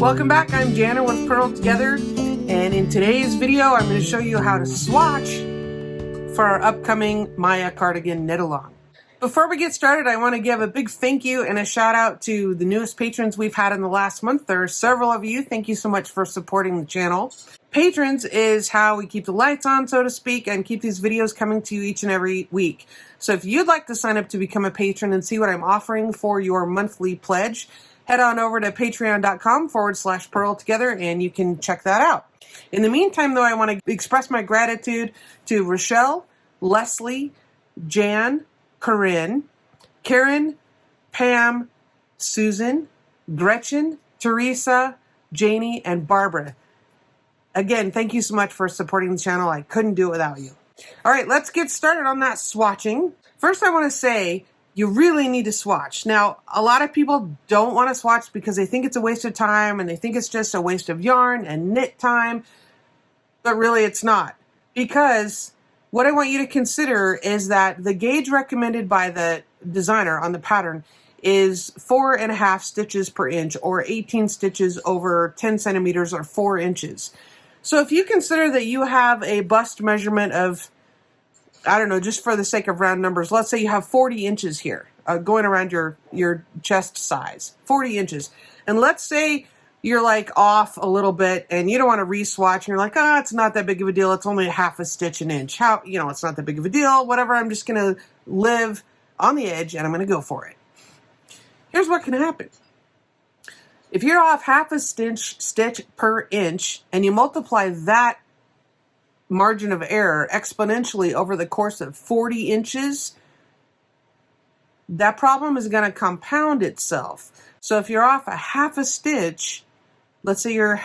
Welcome back, I'm Jana with Pearl Together, and in today's video I'm going to show you how to swatch for our upcoming Maja cardigan knit along. Before we get started, I want to give a big thank you and a shout out to the newest patrons we've had in the last month. There are several of you. Thank you so much for supporting the channel. Patrons is how we keep the lights on, so to speak, and keep these videos coming to you each and every week. So if you'd like to sign up to become a patron and see what I'm offering for your monthly pledge, head on over to patreon.com/Pearl Together and you can check that out. In the meantime, though, I want to express my gratitude to Rochelle, Leslie, Jan, Corinne, Karen, Pam, Susan, Gretchen, Teresa, Janie, and Barbara. Again, thank you so much for supporting the channel. I couldn't do it without you. All right, let's get started on that swatching. First, I want to say you really need to swatch. Now, a lot of people don't want to swatch because they think it's a waste of time and they think it's just a waste of yarn and knit time, but really it's not. Because what I want you to consider is that the gauge recommended by the designer on the pattern is 4.5 stitches per inch, or 18 stitches over 10 centimeters or 4 inches. So if you consider that you have a bust measurement of, I don't know, just for the sake of round numbers, let's say you have 40 inches here, going around your chest size, 40 inches. And let's say you're like off a little bit and you don't want to re-swatch and you're like, oh, it's not that big of a deal. It's only a half a stitch an inch. How, you know, it's not that big of a deal, whatever. I'm just going to live on the edge and I'm going to go for it. Here's what can happen. If you're off half a stitch per inch and you multiply that margin of error exponentially over the course of 40 inches, that problem is going to compound itself. So if you're off a half a stitch, let's say you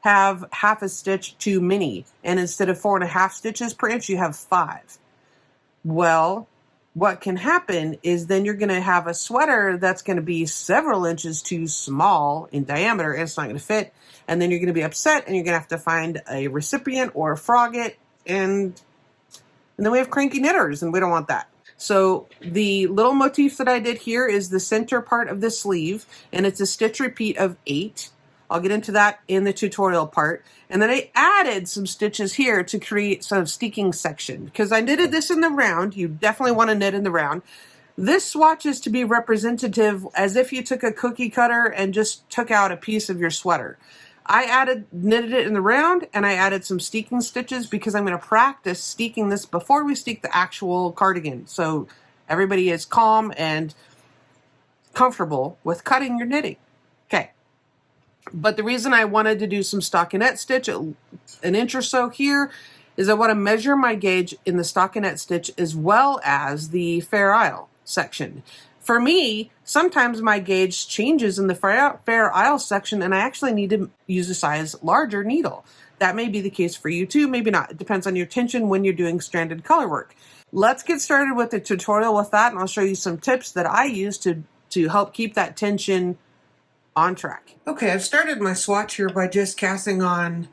have half a stitch too many, and instead of 4.5 stitches per inch, you have 5. Well, what can happen is then you're going to have a sweater that's going to be several inches too small in diameter, and it's not going to fit. And then you're going to be upset, and you're going to have to find a recipient or frog it, and then we have cranky knitters, and we don't want that. So the little motif that I did here is the center part of the sleeve, and it's a stitch repeat of 8. I'll get into that in the tutorial part. And then I added some stitches here to create some steeking section, because I knitted this in the round. You definitely want to knit in the round. This swatch is to be representative as if you took a cookie cutter and just took out a piece of your sweater. I knitted it in the round, and I added some steeking stitches because I'm going to practice steeking this before we steek the actual cardigan. So everybody is calm and comfortable with cutting your knitting. Okay. But the reason I wanted to do some stockinette stitch, an inch or so here, is I want to measure my gauge in the stockinette stitch as well as the Fair Isle section. For me, sometimes my gauge changes in the Fair Isle section, and I actually need to use a size larger needle. That may be the case for you too, maybe not. It depends on your tension when you're doing stranded color work. Let's get started with the tutorial with that, and I'll show you some tips that I use to help keep that tension on track. Okay, I've started my swatch here by just casting on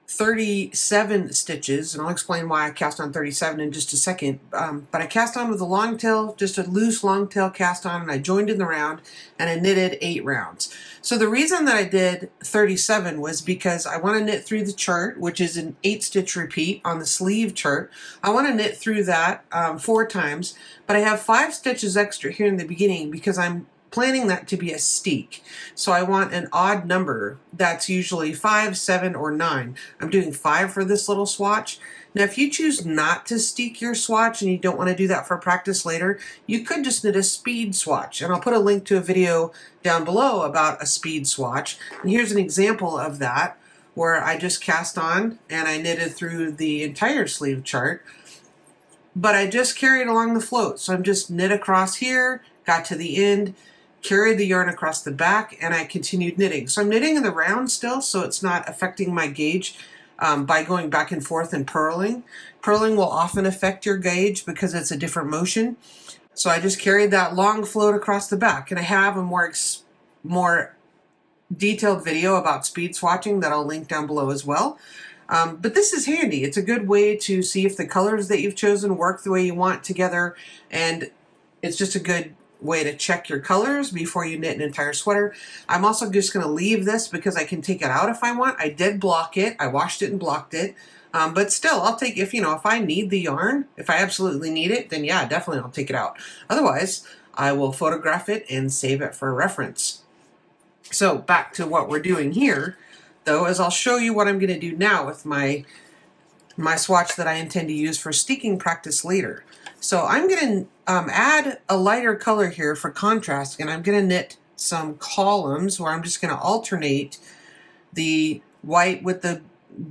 37 stitches, and I'll explain why I cast on 37 in just a second. But I cast on with a long tail, just a loose long tail cast on, and I joined in the round, and I knitted 8 rounds. So the reason that I did 37 was because I want to knit through the chart, which is an 8-stitch repeat on the sleeve chart. I want to knit through that 4 times, but I have 5 stitches extra here in the beginning because I'm planning that to be a steek. So I want an odd number that's usually 5, 7, or 9. I'm doing 5 for this little swatch. Now if you choose not to steek your swatch and you don't want to do that for practice later, you could just knit a speed swatch. And I'll put a link to a video down below about a speed swatch. And here's an example of that where I just cast on and I knitted through the entire sleeve chart. But I just carried along the float. So I'm just knit across here, got to the end, carried the yarn across the back, and I continued knitting. So I'm knitting in the round still, so it's not affecting my gauge by going back and forth and purling. Purling will often affect your gauge because it's a different motion. So I just carried that long float across the back, and I have a more detailed video about speed swatching that I'll link down below as well. But this is handy. It's a good way to see if the colors that you've chosen work the way you want together, and it's just a good way to check your colors before you knit an entire sweater. I'm also just going to leave this because I can take it out if I want. I did block it. I washed it and blocked it. But still, I'll take, if I need the yarn, if I absolutely need it, then yeah, definitely I'll take it out. Otherwise, I will photograph it and save it for reference. So back to what we're doing here, though, is I'll show you what I'm going to do now with my swatch that I intend to use for steeking practice later. So I'm going to add a lighter color here for contrast, and I'm going to knit some columns where I'm just going to alternate the white with the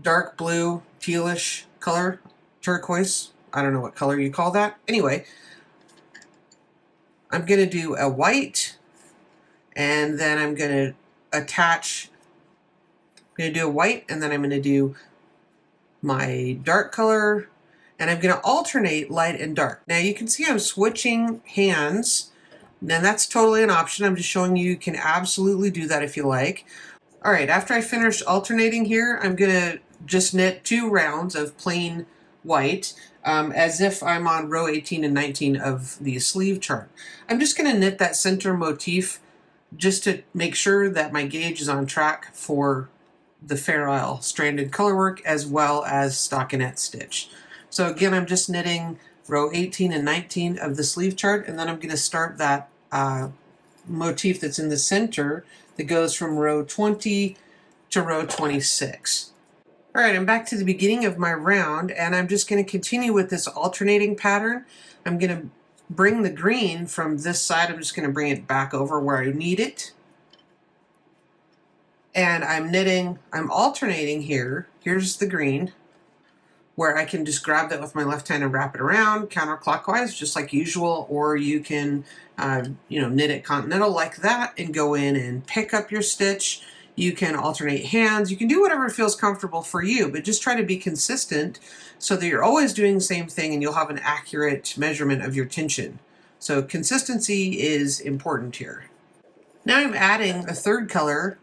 dark blue, tealish color, turquoise. I don't know what color you call that. Anyway, I'm going to do a white, and then I'm going to attach, I'm going to do a white, and then I'm going to do my dark color, and I'm going to alternate light and dark. Now you can see I'm switching hands, and that's totally an option. I'm just showing you can absolutely do that if you like. All right, after I finish alternating here, I'm going to just knit 2 rounds of plain white as if I'm on row 18 and 19 of the sleeve chart. I'm just going to knit that center motif just to make sure that my gauge is on track for the Fair Isle stranded colorwork as well as stockinette stitch. So again, I'm just knitting row 18 and 19 of the sleeve chart, and then I'm going to start that motif that's in the center that goes from row 20 to row 26. All right, I'm back to the beginning of my round, and I'm just going to continue with this alternating pattern. I'm going to bring the green from this side. I'm just going to bring it back over where I need it. And I'm alternating here. Here's the green, where I can just grab that with my left hand and wrap it around counterclockwise, just like usual, or you can, knit it continental like that and go in and pick up your stitch. You can alternate hands. You can do whatever feels comfortable for you, but just try to be consistent so that you're always doing the same thing and you'll have an accurate measurement of your tension. So consistency is important here. Now I'm adding a third color.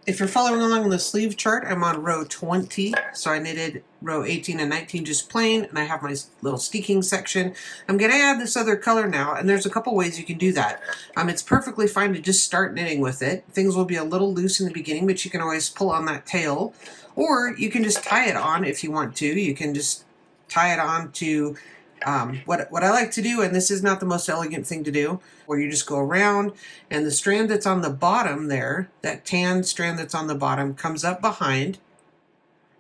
If you're following along the sleeve chart, I'm on row 20. So I knitted row 18 and 19 just plain, and I have my little steeking section. I'm going to add this other color now, and there's a couple ways you can do that. It's perfectly fine to just start knitting with it. Things will be a little loose in the beginning, but you can always pull on that tail, or you can just tie it on if you want to. You can just tie it on to what I like to do, and this is not the most elegant thing to do, where you just go around and the strand that's on the bottom there, that tan strand that's on the bottom, comes up behind.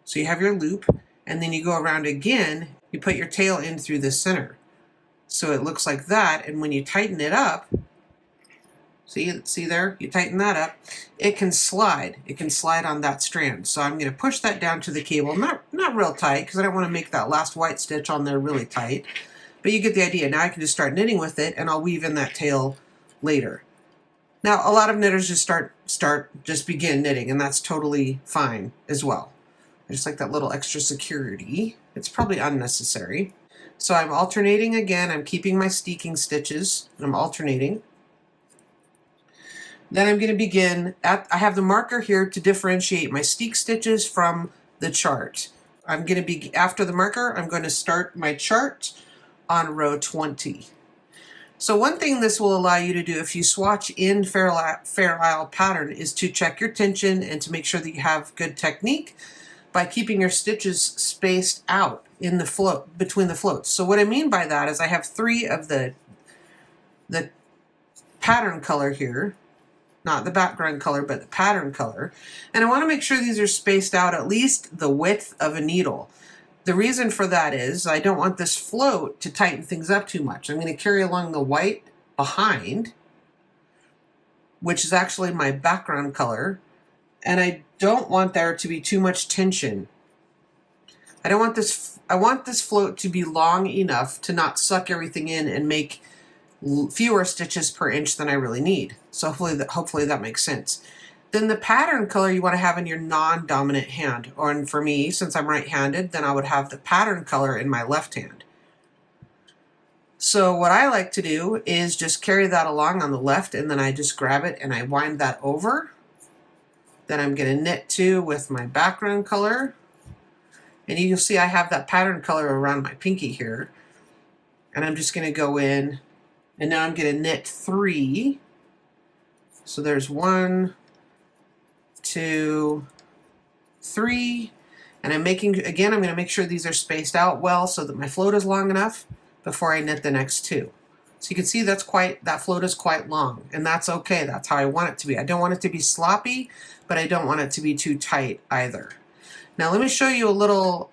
So you have your loop, and then you go around again, you put your tail in through the center. So it looks like that, and when you tighten it up, see there, you tighten that up, it can slide. It can slide on that strand. So I'm going to push that down to the cable, not real tight, because I don't want to make that last white stitch on there really tight. But you get the idea. Now I can just start knitting with it, and I'll weave in that tail later. Now a lot of knitters just begin knitting, and that's totally fine as well. I just like that little extra security. It's probably unnecessary. So I'm alternating again. I'm keeping my steeking stitches. I'm alternating. Then I'm going to begin, I have the marker here to differentiate my steek stitches from the chart. I'm going to be, after the marker, I'm going to start my chart on row 20. So one thing this will allow you to do if you swatch in Fair Isle pattern is to check your tension and to make sure that you have good technique by keeping your stitches spaced out in the float, between the floats. So what I mean by that is I have 3 of the pattern color here, not the background color, but the pattern color. And I want to make sure these are spaced out at least the width of a needle. The reason for that is I don't want this float to tighten things up too much. I'm going to carry along the white behind, which is actually my background color, and I don't want there to be too much tension. I want this float to be long enough to not suck everything in and make fewer stitches per inch than I really need. So hopefully that makes sense. Then the pattern color you want to have in your non-dominant hand. Or for me, since I'm right-handed, then I would have the pattern color in my left hand. So what I like to do is just carry that along on the left, and then I just grab it and I wind that over. Then I'm going to knit 2 with my background color. And you'll see I have that pattern color around my pinky here. And I'm just going to go in And now I'm going to knit 3. So there's 1, 2, 3. And I'm making, again, I'm going to make sure these are spaced out well so that my float is long enough before I knit the next 2. So you can see that float is quite long, and that's okay. That's how I want it to be. I don't want it to be sloppy, but I don't want it to be too tight either. Now let me show you a little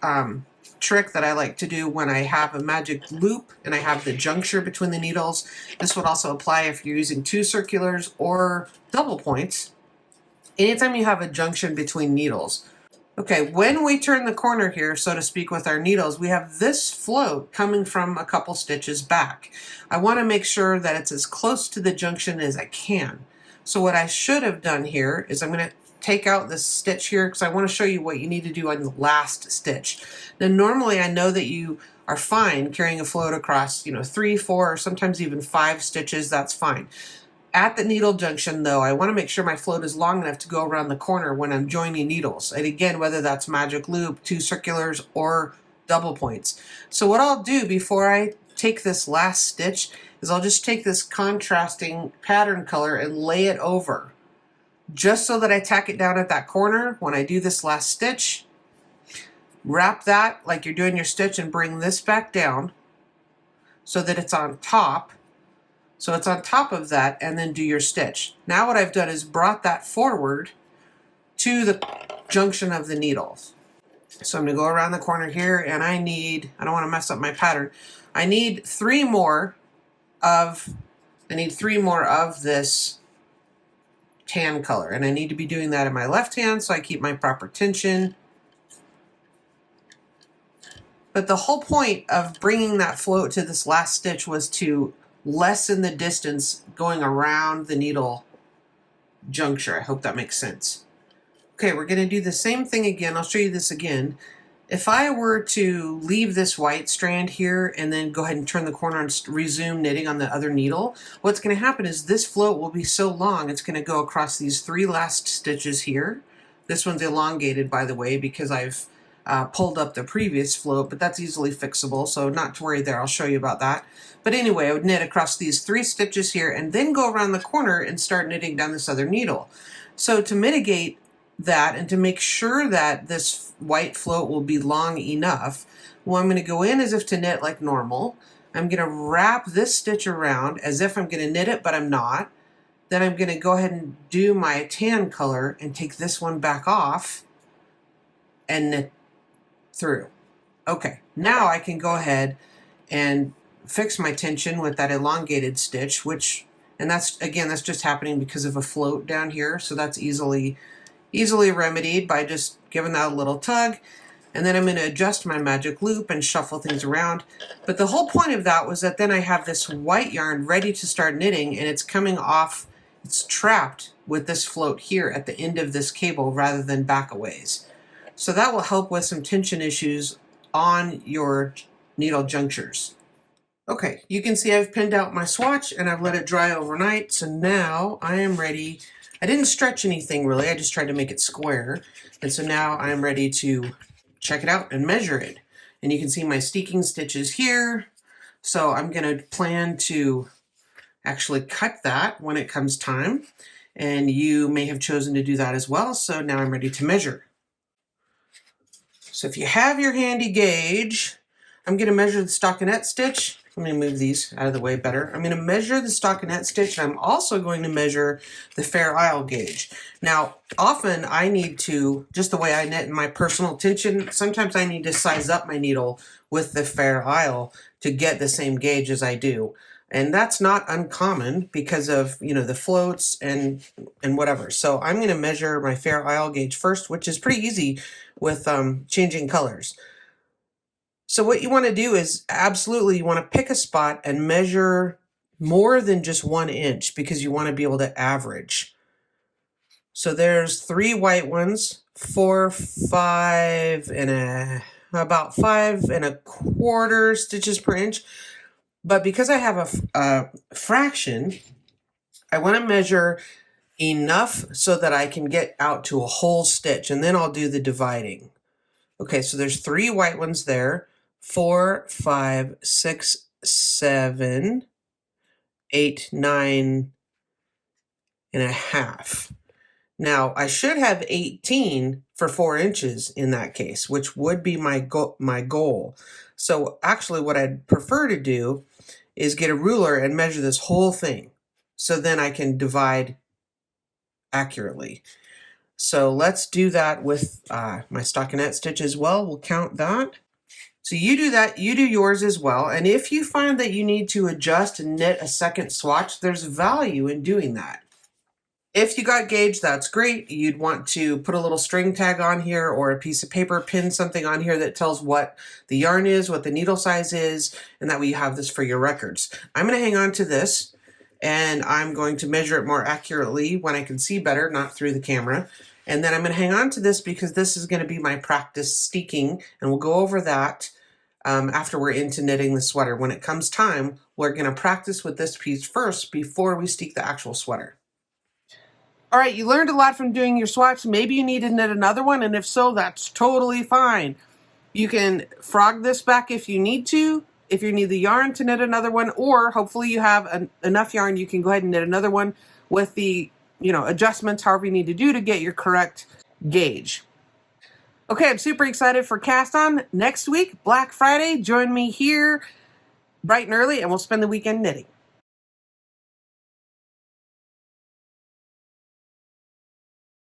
trick that I like to do when I have a magic loop and I have the juncture between the needles. This would also apply if you're using 2 circulars or double points. Anytime you have a junction between needles. Okay, when we turn the corner here, so to speak, with our needles, we have this float coming from a couple stitches back. I want to make sure that it's as close to the junction as I can. So what I should have done here is I'm going to take out this stitch here because I want to show you what you need to do on the last stitch. Now normally I know that you are fine carrying a float across, 3, 4, or sometimes even 5 stitches, that's fine. At the needle junction though, I want to make sure my float is long enough to go around the corner when I'm joining needles. And again, whether that's magic loop, 2 circulars, or double points. So what I'll do before I take this last stitch is I'll just take this contrasting pattern color and lay it over, just so that I tack it down at that corner when I do this last stitch. Wrap that like you're doing your stitch and bring this back down so that it's on top. So it's on top of that, and then do your stitch. Now what I've done is brought that forward to the junction of the needles. So I'm gonna go around the corner here, and I don't wanna mess up my pattern. I need 3 more of this tan color, and I need to be doing that in my left hand so I keep my proper tension. But the whole point of bringing that float to this last stitch was to lessen the distance going around the needle juncture. I hope that makes sense. Okay, we're going to do the same thing again. I'll show you this again. If I were to leave this white strand here and then go ahead and turn the corner and resume knitting on the other needle, what's going to happen is this float will be so long, it's going to go across these 3 last stitches here. This one's elongated, by the way, because I've pulled up the previous float, but that's easily fixable, so not to worry there. I'll show you about that. But anyway, I would knit across these 3 stitches here and then go around the corner and start knitting down this other needle. So to mitigate that and to make sure that this white float will be long enough, well, I'm going to go in as if to knit like normal. I'm going to wrap this stitch around as if I'm going to knit it, but I'm not. Then I'm going to go ahead and do my tan color and take this one back off and knit through. Okay, now I can go ahead and fix my tension with that elongated stitch, and that's just happening because of a float down here, so that's easily remedied by just giving that a little tug. And then I'm going to adjust my magic loop and shuffle things around. But the whole point of that was that then I have this white yarn ready to start knitting, and it's coming off, it's trapped with this float here at the end of this cable rather than back a ways. So that will help with some tension issues on your needle junctures. Okay, you can see I've pinned out my swatch and I've let it dry overnight, so now I am ready. I didn't stretch anything really, I just tried to make it square. And so now I'm ready to check it out and measure it. And you can see my steeking stitches here. So I'm gonna plan to actually cut that when it comes time. And you may have chosen to do that as well. So now I'm ready to measure. So if you have your handy gauge, I'm gonna measure the stockinette stitch. Let me move these out of the way better. I'm going to measure the stockinette stitch, and I'm also going to measure the Fair Isle gauge. Now, often I need to, just the way I knit in my personal tension, sometimes I need to size up my needle with the Fair Isle to get the same gauge as I do. And that's not uncommon because of, the floats and whatever. So I'm going to measure my Fair Isle gauge first, which is pretty easy with changing colors. So what you want to do is absolutely you want to pick a spot and measure more than just 1 inch because you want to be able to average. So there's 3 white ones, 4, 5, and about 5 1/4 stitches per inch. But because I have a fraction, I want to measure enough so that I can get out to a whole stitch, and then I'll do the dividing. Okay, so there's 3 white ones there. 4, 5, 6, 7, 8, 9.5. Now, I should have 18 for 4 inches in that case, which would be my goal. So actually what I'd prefer to do is get a ruler and measure this whole thing. So then I can divide accurately. So let's do that with my stockinette stitch as well. We'll count that. So you do that, you do yours as well. And if you find that you need to adjust and knit a second swatch, there's value in doing that. If you got gauge, that's great. You'd want to put a little string tag on here or a piece of paper, pin something on here that tells what the yarn is, what the needle size is, and that way you have this for your records. I'm going to hang on to this and I'm going to measure it more accurately when I can see better, not through the camera. And then I'm going to hang on to this because this is going to be my practice steeking, and we'll go over that after we're into knitting the sweater. When it comes time, we're going to practice with this piece first before we steek the actual sweater. All right, you learned a lot from doing your swatch. Maybe you need to knit another one, and if so, that's totally fine. You can frog this back if you need to, if you need the yarn to knit another one, or hopefully you have enough yarn you can go ahead and knit another one with the adjustments, however you need to do to get your correct gauge. Okay, I'm super excited for Cast On. Next week, Black Friday, join me here bright and early, and we'll spend the weekend knitting.